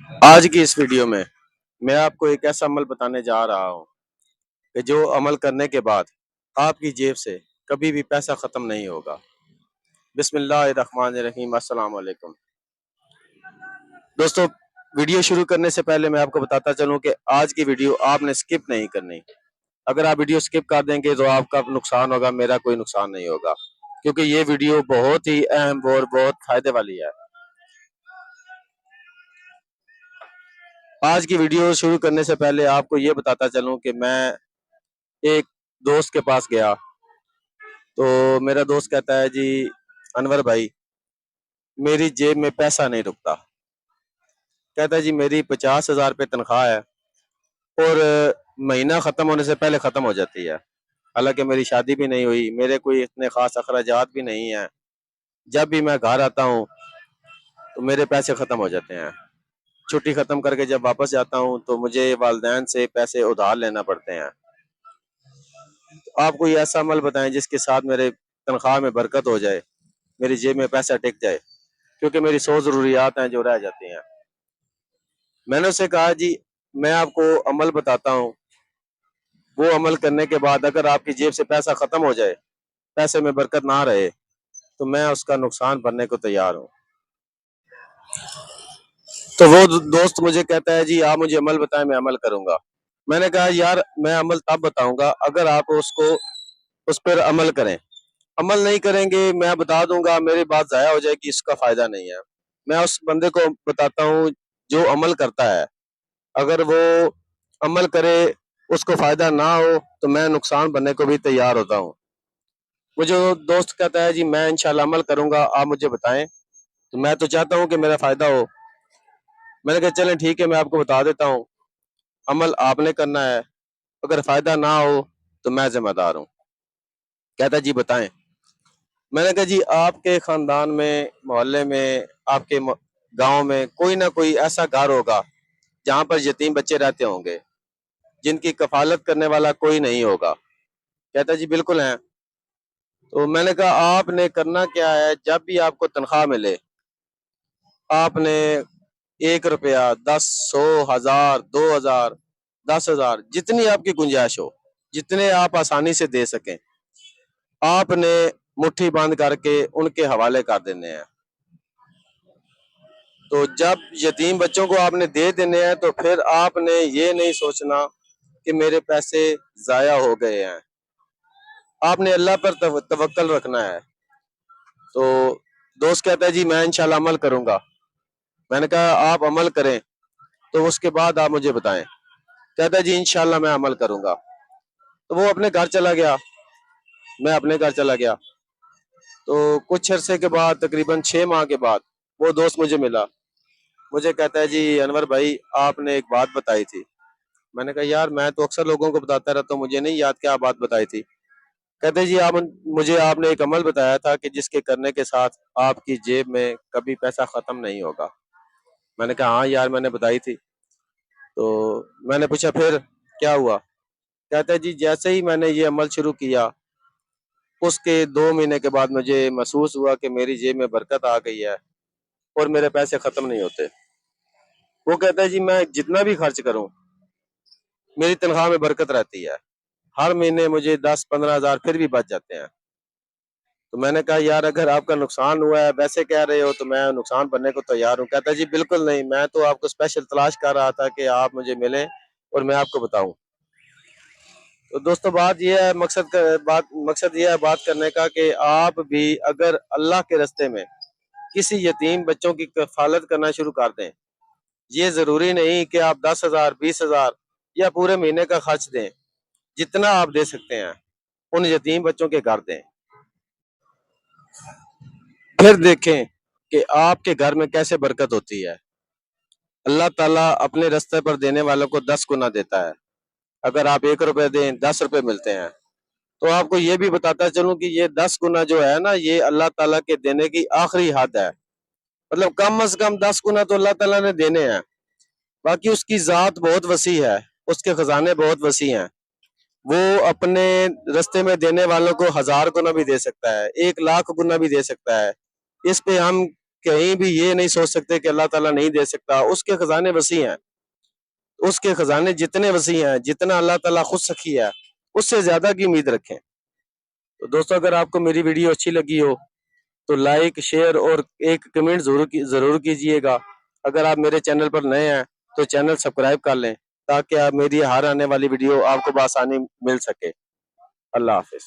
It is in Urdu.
آج کی اس ویڈیو میں آپ کو ایک ایسا عمل بتانے جا رہا ہوں کہ جو عمل کرنے کے بعد آپ کی جیب سے کبھی بھی پیسہ ختم نہیں ہوگا۔ بسم اللہ الرحمن الرحیم۔ السلام علیکم دوستو، ویڈیو شروع کرنے سے پہلے میں آپ کو بتاتا چلوں کہ آج کی ویڈیو آپ نے سکپ نہیں کرنی۔ اگر آپ ویڈیو سکپ کر دیں گے تو آپ کا نقصان ہوگا، میرا کوئی نقصان نہیں ہوگا، کیونکہ یہ ویڈیو بہت ہی اہم اور بہت فائدے والی ہے۔ آج کی ویڈیو شروع کرنے سے پہلے آپ کو یہ بتاتا چلوں کہ میں ایک دوست کے پاس گیا تو میرا دوست کہتا ہے جی انور بھائی میری جیب میں پیسہ نہیں رکتا۔ کہتا ہے جی میری 50,000 روپے تنخواہ ہے اور مہینہ ختم ہونے سے پہلے ختم ہو جاتی ہے، حالانکہ میری شادی بھی نہیں ہوئی، میرے کوئی اتنے خاص اخراجات بھی نہیں ہیں۔ جب بھی میں گھر آتا ہوں تو میرے پیسے ختم ہو جاتے ہیں، چھٹی ختم کر کے جب واپس جاتا ہوں تو مجھے والدین سے پیسے ادھار لینا پڑتے ہیں۔ آپ کوئی ایسا عمل بتائیں جس کے ساتھ میرے تنخواہ میں برکت ہو جائے، میری جیب میں پیسہ ٹک جائے، کیونکہ میری 100 ضروریات ہیں جو رہ جاتی ہیں۔ میں نے اسے کہا جی میں آپ کو عمل بتاتا ہوں، وہ عمل کرنے کے بعد اگر آپ کی جیب سے پیسہ ختم ہو جائے، پیسے میں برکت نہ رہے، تو میں اس کا نقصان بھرنے کو تیار ہوں۔ تو وہ دوست مجھے کہتا ہے جی آپ مجھے عمل بتائیں، میں عمل کروں گا۔ میں نے کہا یار میں عمل تب بتاؤں گا اگر آپ اس پر عمل کریں، عمل نہیں کریں گے میں بتا دوں گا، میری بات ضائع ہو جائے گی، اس کا فائدہ نہیں ہے۔ میں اس بندے کو بتاتا ہوں جو عمل کرتا ہے، اگر وہ عمل کرے اس کو فائدہ نہ ہو تو میں نقصان بننے کو بھی تیار ہوتا ہوں۔ مجھے وہ دوست کہتا ہے جی میں انشاءاللہ عمل کروں گا، آپ مجھے بتائیں، تو میں تو چاہتا ہوں کہ میرا فائدہ ہو۔ میں نے کہا چلیں ٹھیک ہے، میں آپ کو بتا دیتا ہوں، عمل آپ نے کرنا ہے، اگر فائدہ نہ ہو تو میں ذمہ دار ہوں۔ کہتا جی بتائیں۔ میں نے کہا جی آپ کے خاندان میں، محلے میں، آپ کے گاؤں میں کوئی نہ کوئی ایسا گھر ہوگا جہاں پر یتیم بچے رہتے ہوں گے، جن کی کفالت کرنے والا کوئی نہیں ہوگا۔ کہتا جی بالکل ہیں۔ تو میں نے کہا آپ نے کرنا کیا ہے، جب بھی آپ کو تنخواہ ملے آپ نے 1 روپیہ، 10، 100، 1000، 2000، 10,000، جتنی آپ کی گنجائش ہو، جتنے آپ آسانی سے دے سکیں، آپ نے مٹھی بند کر کے ان کے حوالے کر دینے ہیں۔ تو جب یتیم بچوں کو آپ نے دے دینے ہیں تو پھر آپ نے یہ نہیں سوچنا کہ میرے پیسے ضائع ہو گئے ہیں، آپ نے اللہ پر توکل رکھنا ہے۔ تو دوست کہتا ہے جی میں انشاءاللہ عمل کروں گا۔ میں نے کہا آپ عمل کریں تو اس کے بعد آپ مجھے بتائیں۔ کہتا ہے جی انشاءاللہ میں عمل کروں گا۔ تو وہ اپنے گھر چلا گیا، میں اپنے گھر چلا گیا۔ تو کچھ عرصے کے بعد، تقریباً 6 ماہ کے بعد، وہ دوست مجھے ملا، مجھے کہتا ہے جی انور بھائی آپ نے ایک بات بتائی تھی۔ میں نے کہا یار میں تو اکثر لوگوں کو بتاتا رہتا ہوں، مجھے نہیں یاد کیا بات بتائی تھی۔ کہتے جی مجھے آپ نے ایک عمل بتایا تھا کہ جس کے کرنے کے ساتھ آپ کی جیب میں کبھی پیسہ ختم نہیں ہوگا۔ میں نے کہا ہاں یار میں نے بتائی تھی۔ تو میں نے پوچھا پھر کیا ہوا؟ کہتا ہے جی جیسے ہی میں نے یہ عمل شروع کیا، اس کے 2 مہینے کے بعد مجھے محسوس ہوا کہ میری جیب میں برکت آ گئی ہے اور میرے پیسے ختم نہیں ہوتے۔ وہ کہتا ہے جی میں جتنا بھی خرچ کروں میری تنخواہ میں برکت رہتی ہے، ہر مہینے مجھے 10-15 ہزار پھر بھی بچ جاتے ہیں۔ تو میں نے کہا یار اگر آپ کا نقصان ہوا ہے ویسے کہہ رہے ہو تو میں نقصان بننے کو تیار ہوں۔ کہتا ہے جی بالکل نہیں، میں تو آپ کو اسپیشل تلاش کر رہا تھا کہ آپ مجھے ملیں اور میں آپ کو بتاؤں۔ تو دوستو بات یہ ہے، مقصد یہ ہے بات کرنے کا کہ آپ بھی اگر اللہ کے راستے میں کسی یتیم بچوں کی کفالت کرنا شروع کر دیں، یہ ضروری نہیں کہ آپ 10,000، 20,000 یا پورے مہینے کا خرچ دیں، جتنا آپ دے سکتے ہیں ان یتیم بچوں کے گھر دیں، پھر دیکھیں کہ آپ کے گھر میں کیسے برکت ہوتی ہے۔ اللہ تعالیٰ اپنے راستے پر دینے والوں کو 10 گنا دیتا ہے۔ اگر آپ 1 روپے دیں 10 روپے ملتے ہیں۔ تو آپ کو یہ بھی بتاتا چلوں کہ یہ 10 گنا جو ہے نا، یہ اللہ تعالیٰ کے دینے کی آخری حد ہے، مطلب کم از کم 10 گنا تو اللہ تعالیٰ نے دینے ہیں۔ باقی اس کی ذات بہت وسیع ہے، اس کے خزانے بہت وسیع ہیں، وہ اپنے راستے میں دینے والوں کو 1000 گنا بھی دے سکتا ہے، 1,00,000 گنا بھی دے سکتا ہے۔ اس پہ ہم کہیں بھی یہ نہیں سوچ سکتے کہ اللہ تعالیٰ نہیں دے سکتا. اس کے خزانے وسیع ہیں, اس کے خزانے جتنے وسیع ہیں, جتنا اللہ تعالیٰ خود سخی ہے, اس سے زیادہ کی امید رکھیں. تو دوستو اگر آپ کو میری ویڈیو اچھی لگی ہو تو لائک شیئر اور ایک کمنٹ ضرور کیجئے گا. اگر آپ میرے چینل پر نئے ہیں تو چینل سبسکرائب کر لیں تاکہ آپ میری ہر آنے والی ویڈیو آپ کو بآسانی مل سکے. اللہ حافظ.